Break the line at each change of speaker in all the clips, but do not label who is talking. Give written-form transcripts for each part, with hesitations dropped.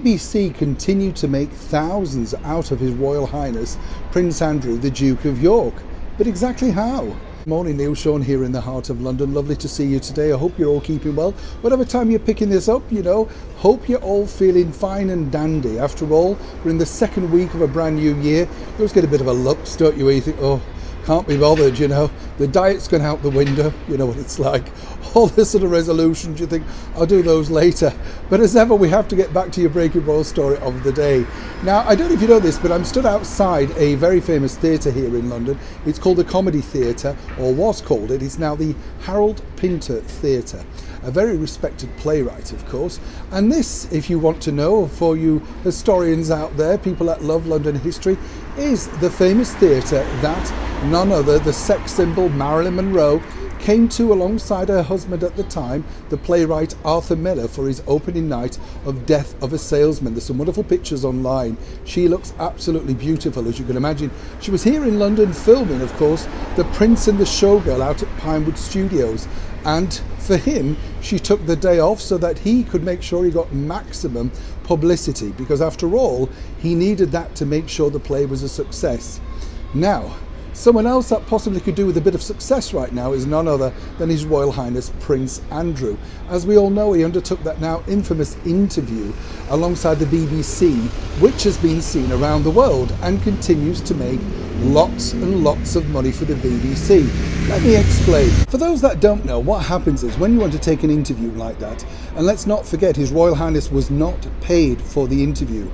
BBC continued to make thousands out of His Royal Highness Prince Andrew, the Duke of York. But exactly how? Morning, Neil Sean here in the heart of London. Lovely to see you today. I hope you're all keeping well. Whatever time you're picking this up, hope you're all feeling fine and dandy. After all, we're in the second week of a brand new year. You always get a bit of a lux, don't you, where you think, oh, can't be bothered, the diet's gone out the window, you know what it's like, all the sort of resolutions, you think, I'll do those later. But as ever, we have to get back to your Breaking Royal story of the day. Now, I don't know if you know this, but I'm stood outside a very famous theatre here in London. It's called the Comedy Theatre, or was called it. It's now the Harold Pinter Theatre. A very respected playwright, of course. And this, if you want to know, for you historians out there, people that love London history, is the famous theatre that none other, the sex symbol Marilyn Monroe, came to alongside her husband at the time, the playwright Arthur Miller, for his opening night of Death of a Salesman. There's some wonderful pictures online. She looks absolutely beautiful, as you can imagine. She was here in London filming, of course, The Prince and the Showgirl out at Pinewood Studios. And for him, she took the day off so that he could make sure he got maximum publicity, because after all, he needed that to make sure the play was a success. Now, someone else that possibly could do with a bit of success right now is none other than His Royal Highness Prince Andrew. As we all know, he undertook that now infamous interview alongside the BBC, which has been seen around the world and continues to make lots and lots of money for the BBC. Let me explain. For those that don't know, what happens is when you want to take an interview like that, and let's not forget His Royal Highness was not paid for the interview.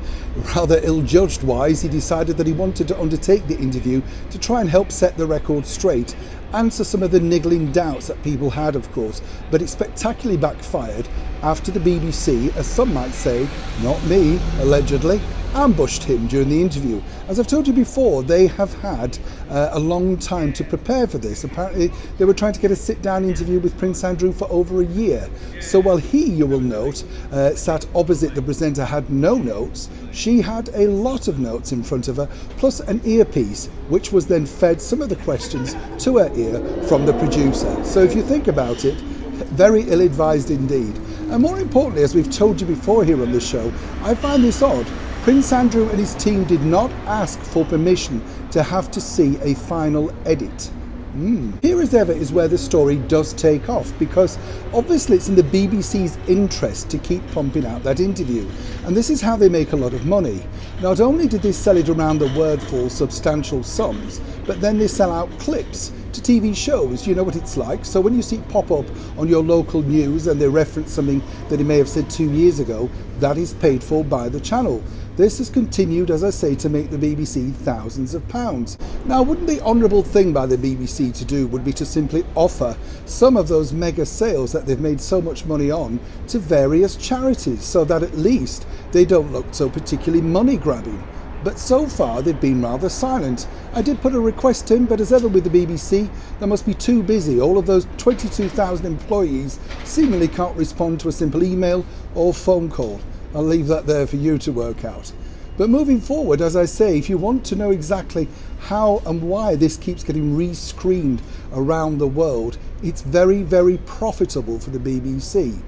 Rather ill-judged wise, he decided that he wanted to undertake the interview to try and help set the record straight, answer some of the niggling doubts that people had, of course, but it spectacularly backfired after the BBC, as some might say, not me, allegedly, ambushed him during the interview. As I've told you before, they have had a long time to prepare for this. Apparently, they were trying to get a sit-down interview with Prince Andrew for over a year. So while he, you will note, sat opposite the presenter, had no notes, she had a lot of notes in front of her, plus an earpiece, which was then fed some of the questions to her ear from the producer. So if you think about it, very ill-advised indeed. And more importantly, as we've told you before here on the show, I find this odd. Prince Andrew and his team did not ask for permission to have to see a final edit. Here as ever is where the story does take off, because obviously it's in the BBC's interest to keep pumping out that interview, and this is how they make a lot of money. Not only did they sell it around the world for substantial sums, but then they sell out clips to TV shows. You know what it's like. So when you see it pop up on your local news and they reference something that he may have said 2 years ago, that is paid for by the channel. This has continued, as I say, to make the BBC thousands of pounds. Now, wouldn't the honourable thing by the BBC to do would be to simply offer some of those mega sales that they've made so much money on to various charities, so that at least they don't look so particularly money grabbing. But so far they've been rather silent. I did put a request in, but as ever with the BBC, they must be too busy. All of those 22,000 employees seemingly can't respond to a simple email or phone call. I'll leave that there for you to work out. But moving forward, as I say, if you want to know exactly how and why this keeps getting re-screened around the world, it's very, very profitable for the BBC.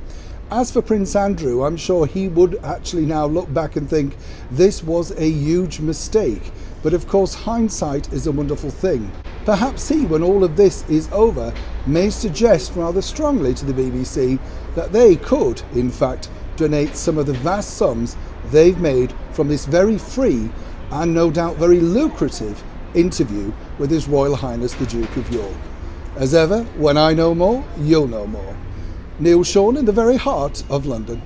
As for Prince Andrew, I'm sure he would actually now look back and think this was a huge mistake. But of course, hindsight is a wonderful thing. Perhaps he, when all of this is over, may suggest rather strongly to the BBC that they could, in fact, donate some of the vast sums they've made from this very free and no doubt very lucrative interview with His Royal Highness the Duke of York. As ever, when I know more, you'll know more. Neil Sean in the very heart of London.